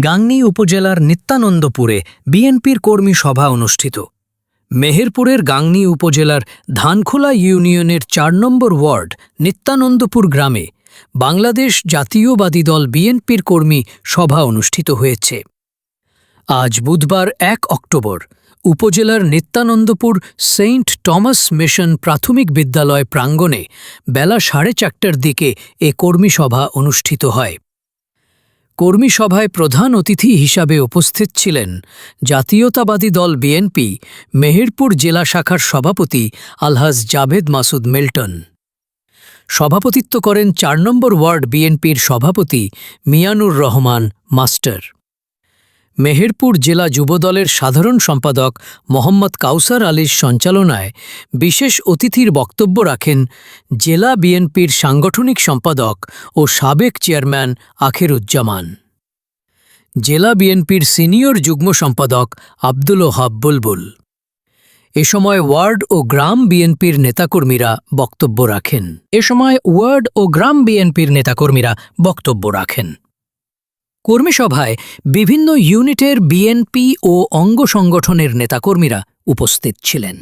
গাংনী উপজেলার নিত্যানন্দপুরে বিএনপির কর্মী সভা অনুষ্ঠিত। মেহেরপুরের গাংনী উপজেলার ধানখোলা ইউনিয়নের ৪ নম্বর ওয়ার্ড নিত্যানন্দপুর গ্রামে বাংলাদেশ জাতীয়বাদী দল বিএনপির কর্মী সভা অনুষ্ঠিত হয়েছে। আজ বুধবার ১ অক্টোবর উপজেলার নিত্যানন্দপুর সেন্ট টমাস মিশন প্রাথমিক বিদ্যালয় প্রাঙ্গণে বেলা ৪:৩০টার দিকে এ কর্মী সভা অনুষ্ঠিত হয়। কর্মী সভায় প্রধান অতিথি হিসাবে উপস্থিত ছিলেন জাতীয়তাবাদী দল বিএনপি মেহেরপুর জেলা শাখার সভাপতি আলহাজ জাভেদ মাসুদ মিল্টন। সভাপতিত্ব করেন ৪ নম্বর ওয়ার্ড বিএনপির সভাপতি মিয়ানুর রহমান মাস্টার। মেহেরপুর জেলা যুবদলের সাধারণ সম্পাদক মোহাম্মদ কাউসার আলীর সঞ্চালনায় বিশেষ অতিথির বক্তব্য রাখেন জেলা বিএনপির সাংগঠনিক সম্পাদক ও সাবেক চেয়ারম্যান আখেরুজ্জামান। জেলা বিএনপির সিনিয়র যুগ্ম সম্পাদক আব্দুল ওহাব বুলবুল। এ সময় ওয়ার্ড ও গ্রাম বিএনপির নেতাকর্মীরা বক্তব্য রাখেন। কর্মী সভায় বিভিন্ন ইউনিটের বিএনপি ও অঙ্গ সংগঠনের নেতাকর্মীরা উপস্থিত ছিলেন।